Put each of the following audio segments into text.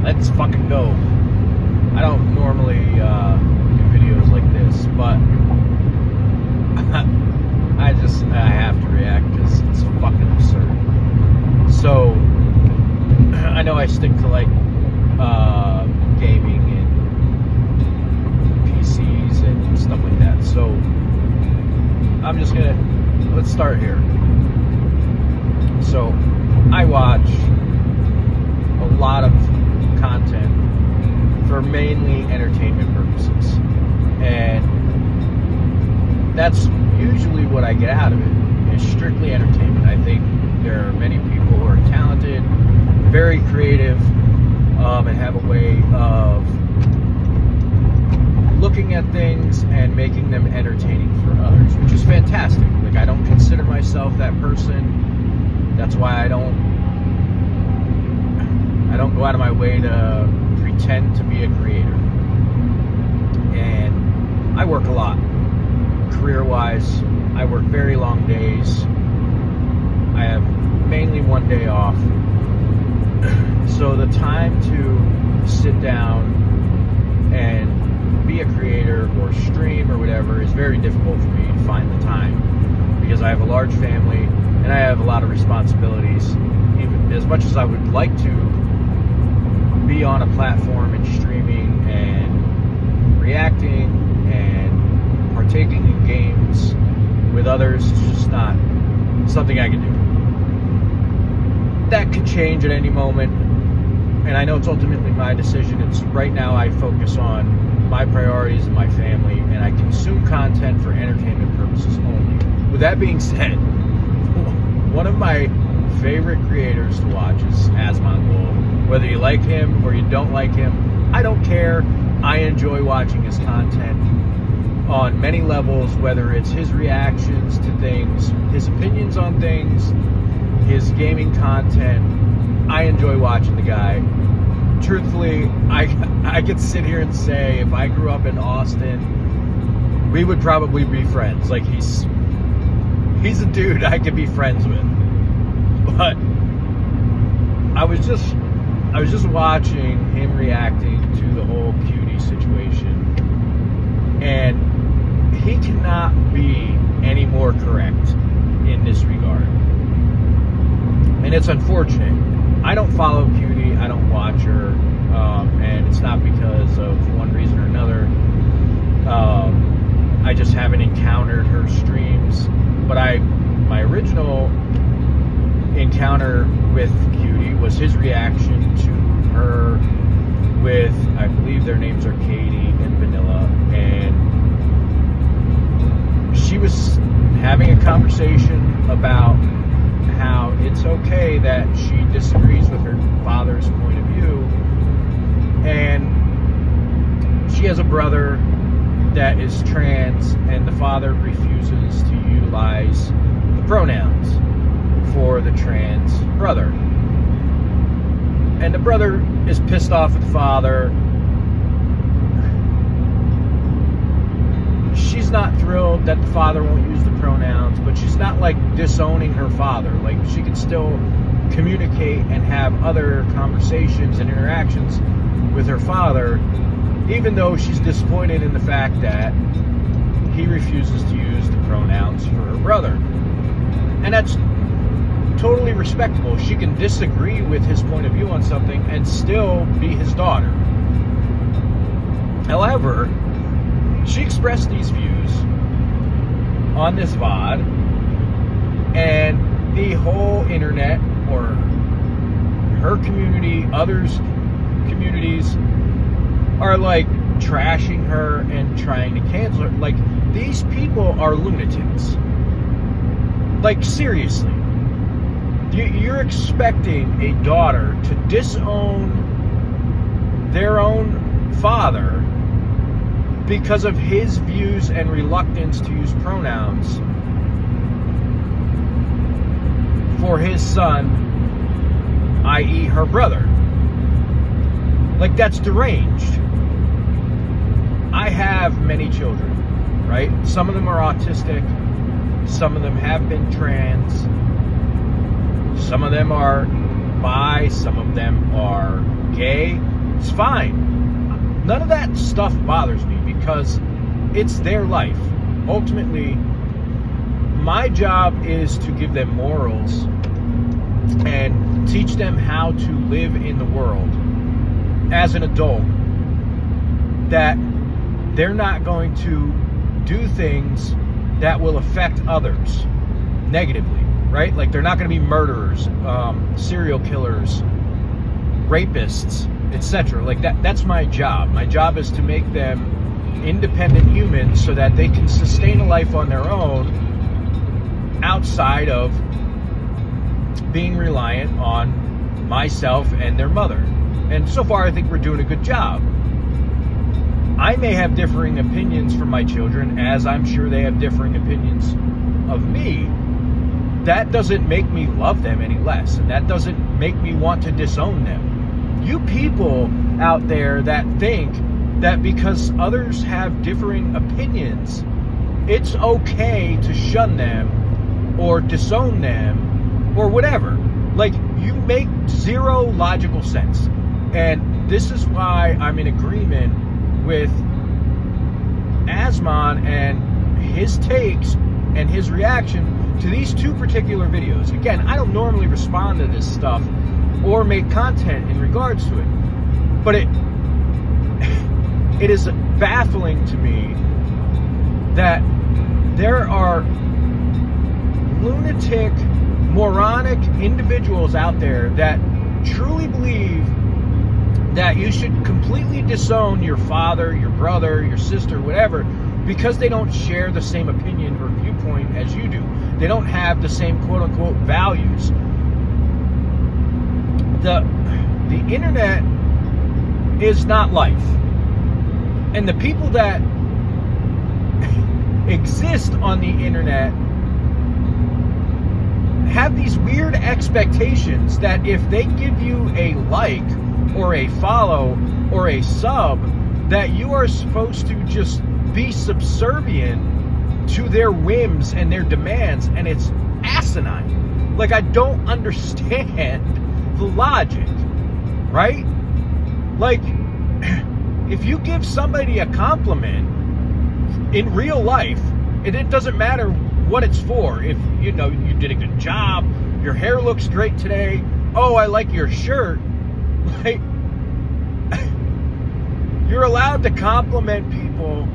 let's fucking go. I don't normally do videos like this, but I have to react because it's fucking absurd. So, I know I stick to like gaming and PCs and stuff like that. So, I'm just gonna, let's start here. So, I watch a lot of content for mainly entertainment purposes, and that's usually what I get out of it, is strictly entertainment. I think there are many people who are talented, very creative, and have a way of looking at things and making them entertaining for others, which is fantastic. Like, I don't consider myself that person. That's why I don't go out of my way to pretend to be a creator. And I work a lot. Career-wise, I work very long days. I have mainly one day off. So the time to sit down and be a creator or stream or whatever is very difficult for me to find the time, because I have a large family and I have a lot of responsibilities. Even as much as I would like to be on a platform and streaming and reacting and partaking in games with others, it's just not something I can do. That could change at any moment, and I know it's ultimately my decision. It's right now I focus on my priorities and my family, and I consume content for entertainment purposes only. With that being said, one of my favorite creators to watch is Asmongold. Whether you like him or you don't like him, I don't care. I enjoy watching his content on many levels, whether it's his reactions to things, his opinions on things, his gaming content. I enjoy watching the guy. Truthfully, I could sit here and say if I grew up in Austin, we would probably be friends. Like, he's a dude I could be friends with. But I was just watching him reacting to the whole Cutie situation, and he cannot be any more correct in this regard. And it's unfortunate. I don't follow Cutie, I don't watch her, and it's not because of one reason or another. I just haven't encountered her streams. But my original encounter with Cutie was his reaction to her with, I believe their names are Katie and Vanilla, and she was having a conversation about how it's okay that she disagrees with her father's point of view, and she has a brother that is trans, and the father refuses to utilize the pronouns for the trans brother. And the brother is pissed off at the father. She's not thrilled that the father won't use the pronouns, but she's not like disowning her father. Like, she can still communicate and have other conversations and interactions with her father, even though she's disappointed in the fact that he refuses to use the pronouns for her brother. And that's totally respectable. She can disagree with his point of view on something and still be his daughter. However, she expressed these views on this VOD, and the whole internet, or her community, others' communities, are like trashing her and trying to cancel her. Like, these people are lunatics. Like, seriously. You're expecting a daughter to disown their own father because of his views and reluctance to use pronouns for his son, i.e. her brother. Like, that's deranged. I have many children, right? Some of them are autistic. Some of them have been trans. Some of them are bi. Some of them are gay. It's fine. None of that stuff bothers me because it's their life. Ultimately, my job is to give them morals and teach them how to live in the world as an adult, that they're not going to do things that will affect others negatively, right? Like they're not going to be murderers, serial killers, rapists, etc. Like that's my job. My job is to make them independent humans so that they can sustain a life on their own outside of being reliant on myself and their mother. And so far, I think we're doing a good job. I may have differing opinions from my children, as I'm sure they have differing opinions of me. That doesn't make me love them any less, and that doesn't make me want to disown them. You people out there that think that because others have differing opinions, it's okay to shun them or disown them or whatever. Like, you make zero logical sense. And this is why I'm in agreement with Asmon and his takes and his reaction to these two particular videos. Again, I don't normally respond to this stuff or make content in regards to it, but it is baffling to me that there are lunatic, moronic individuals out there that truly believe that you should completely disown your father, your brother, your sister, whatever, because they don't share the same opinion or viewpoint as you do. They don't have the same quote-unquote values. The internet is not life. And the people that exist on the internet have these weird expectations that if they give you a like or a follow or a sub, that you are supposed to just be subservient to their whims and their demands, and it's asinine. Like, I don't understand the logic, right? Like, if you give somebody a compliment in real life, and it doesn't matter what it's for, if you know you did a good job, your hair looks great today, oh, I like your shirt, like, you're allowed to compliment people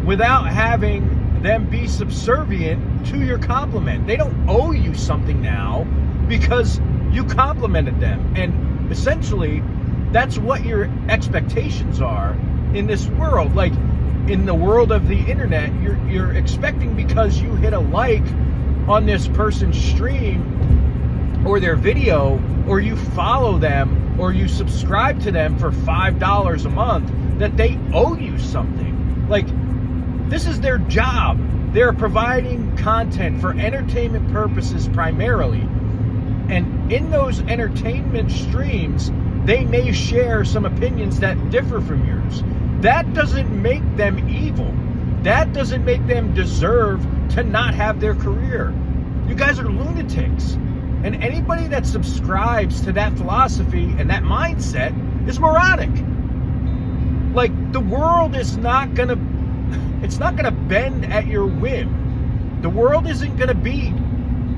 without having them be subservient to your compliment. They don't owe you something now because you complimented them. And essentially, that's what your expectations are in this world. Like, in the world of the internet, you're expecting, because you hit a like on this person's stream or their video, or you follow them, or you subscribe to them for $5 a month, that they owe you something. Like, this is their job. They're providing content for entertainment purposes primarily. And in those entertainment streams, they may share some opinions that differ from yours. That doesn't make them evil. That doesn't make them deserve to not have their career. You guys are lunatics. And anybody that subscribes to that philosophy and that mindset is moronic. Like, the world is not gonna, it's not gonna bend at your whim. The world isn't gonna be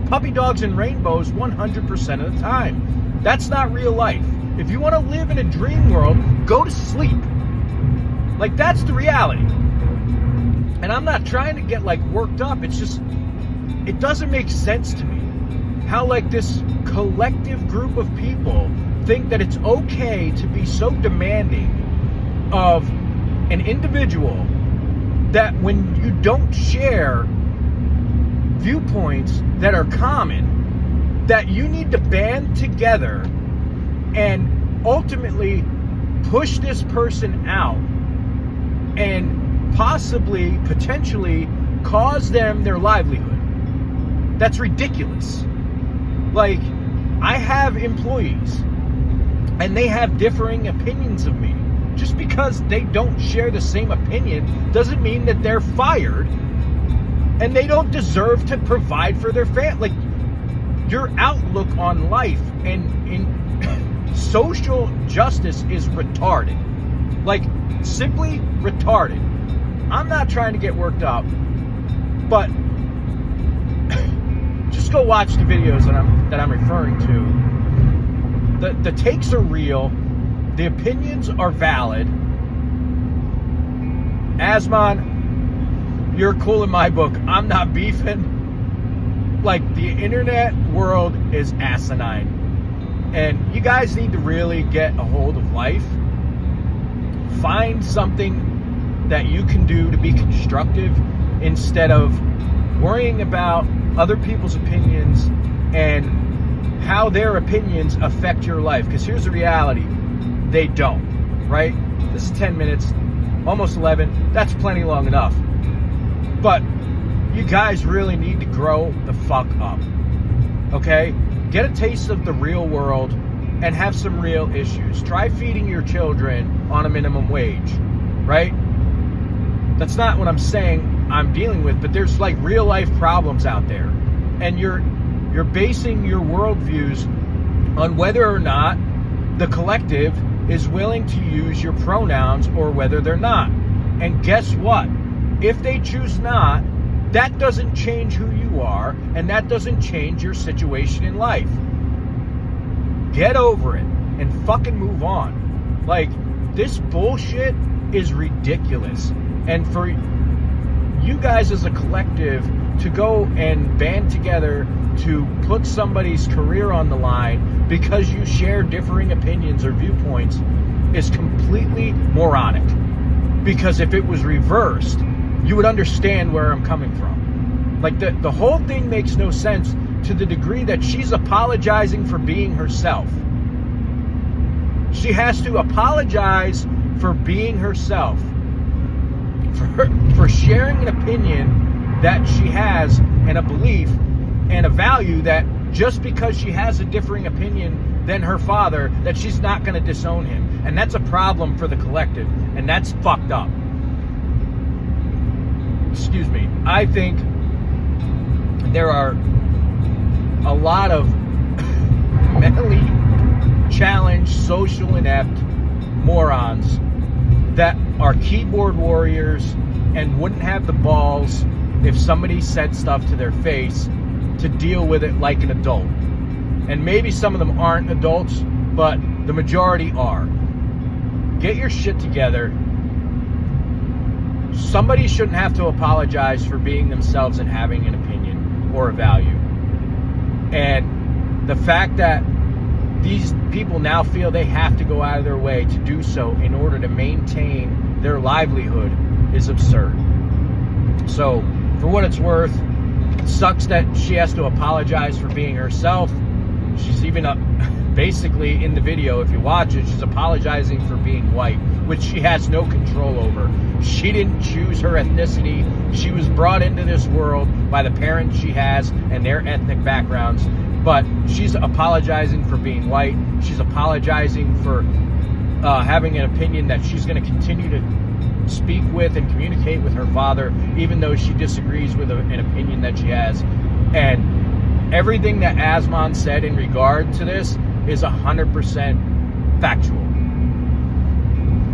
puppy dogs and rainbows 100% of the time. That's not real life. If you want to live in a dream world, go to sleep. Like, that's the reality. And I'm not trying to get, like, worked up. It's just, it doesn't make sense to me how, like, this collective group of people think that it's okay to be so demanding of an individual that when you don't share viewpoints that are common, that you need to band together and ultimately push this person out and possibly, potentially cause them their livelihood. That's ridiculous. Like, I have employees and they have differing opinions of me. Just because they don't share the same opinion doesn't mean that they're fired and they don't deserve to provide for their family. Like, your outlook on life and social justice is retarded. Like, simply retarded. I'm not trying to get worked up, but just go watch the videos that I'm referring to. The takes are real. The opinions are valid. Asmon, you're cool in my book. I'm not beefing. Like, the internet world is asinine. And you guys need to really get a hold of life. Find something that you can do to be constructive instead of worrying about other people's opinions and how their opinions affect your life. Because here's the reality. They don't, right? This is 10 minutes, almost 11. That's plenty long enough. But you guys really need to grow the fuck up, okay? Get a taste of the real world and have some real issues. Try feeding your children on a minimum wage, right? That's not what I'm saying I'm dealing with, but there's like real life problems out there. And you're basing your worldviews on whether or not the collective is willing to use your pronouns or whether they're not. And guess what? If they choose not, that doesn't change who you are, and that doesn't change your situation in life. Get over it and fucking move on. Like, this bullshit is ridiculous. And for you guys as a collective to go and band together to put somebody's career on the line because you share differing opinions or viewpoints is completely moronic. Because if it was reversed, you would understand where I'm coming from. Like, the whole thing makes no sense to the degree that she's apologizing for being herself. She has to apologize for being herself, for sharing an opinion that she has and a belief and a value that just because she has a differing opinion than her father, that she's not going to disown him. And that's a problem for the collective, and that's fucked up. Excuse me. I think there are a lot of mentally challenged, social inept morons that are keyboard warriors and wouldn't have the balls if somebody said stuff to their face to deal with it like an adult. And maybe some of them aren't adults, but the majority are. Get your shit together. Somebody shouldn't have to apologize for being themselves and having an opinion or a value. And the fact that these people now feel they have to go out of their way to do so in order to maintain their livelihood is absurd. So, for what it's worth, it sucks that she has to apologize for being herself. She's even basically in the video, if you watch it, she's apologizing for being white, which she has no control over. She didn't choose her ethnicity. She was brought into this world by the parents she has and their ethnic backgrounds. But she's apologizing for being white. She's apologizing for having an opinion that she's going to continue to speak with and communicate with her father, even though she disagrees with an opinion that she has. And everything that Asmon said in regard to this is 100% factual.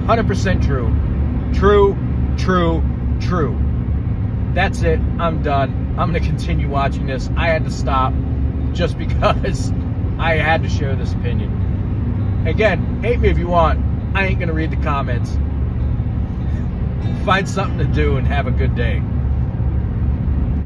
100% true. True. That's it. I'm done. I'm going to continue watching this. I had to stop just because I had to share this opinion. Again, hate me if you want. I ain't going to read the comments. Find something to do and have a good day.